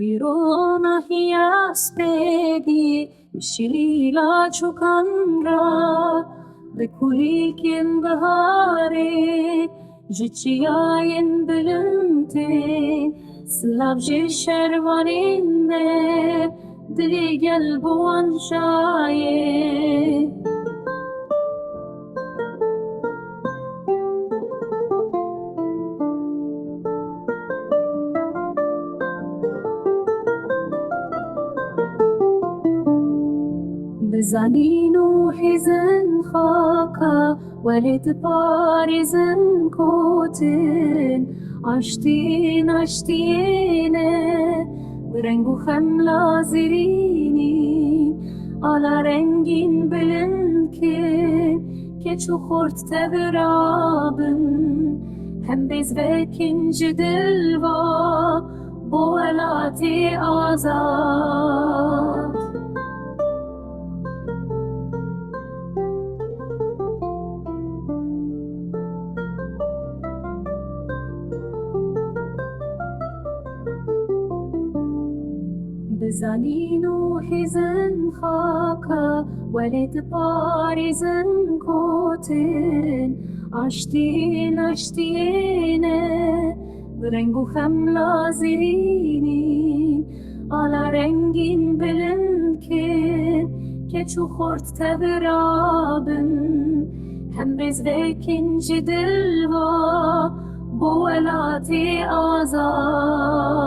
بیرون هیاس بدی شلیلا چوکان را بکولی کن بهاره جچیاین بلنده سلاب جی شروانینه دلی قلبوان شایه بزنین و حزن خاکا ولد پارزن کوتن عشتینه برنگ و خم لازرینی على رنگین بلند که چو خورد تبرابن هم بیز بکن جدل و بولاتی آزاد بزنین و حزن خاکا ولد پارزن کوتن عشتینه برنگ و خم لازرینی على رنگین بلند که چو خورد تبرابن هم بیز بکن جدل و بولاتی آزاد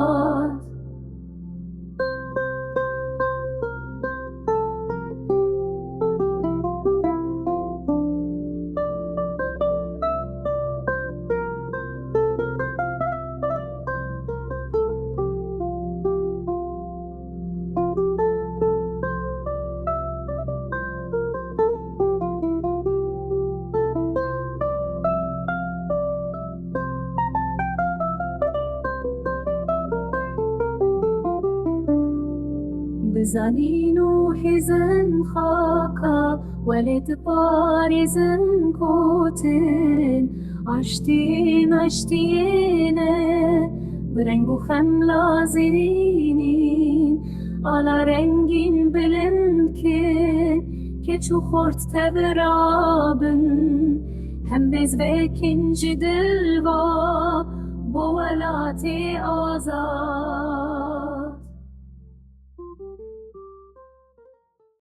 بزنین و حزن خاکا ولد پارزن کوتن عشتینه برنگ و خم لازرینی على رنگین بلند که چو خورد تبرابن هم بیز بکن جدل و بولاتی آزاد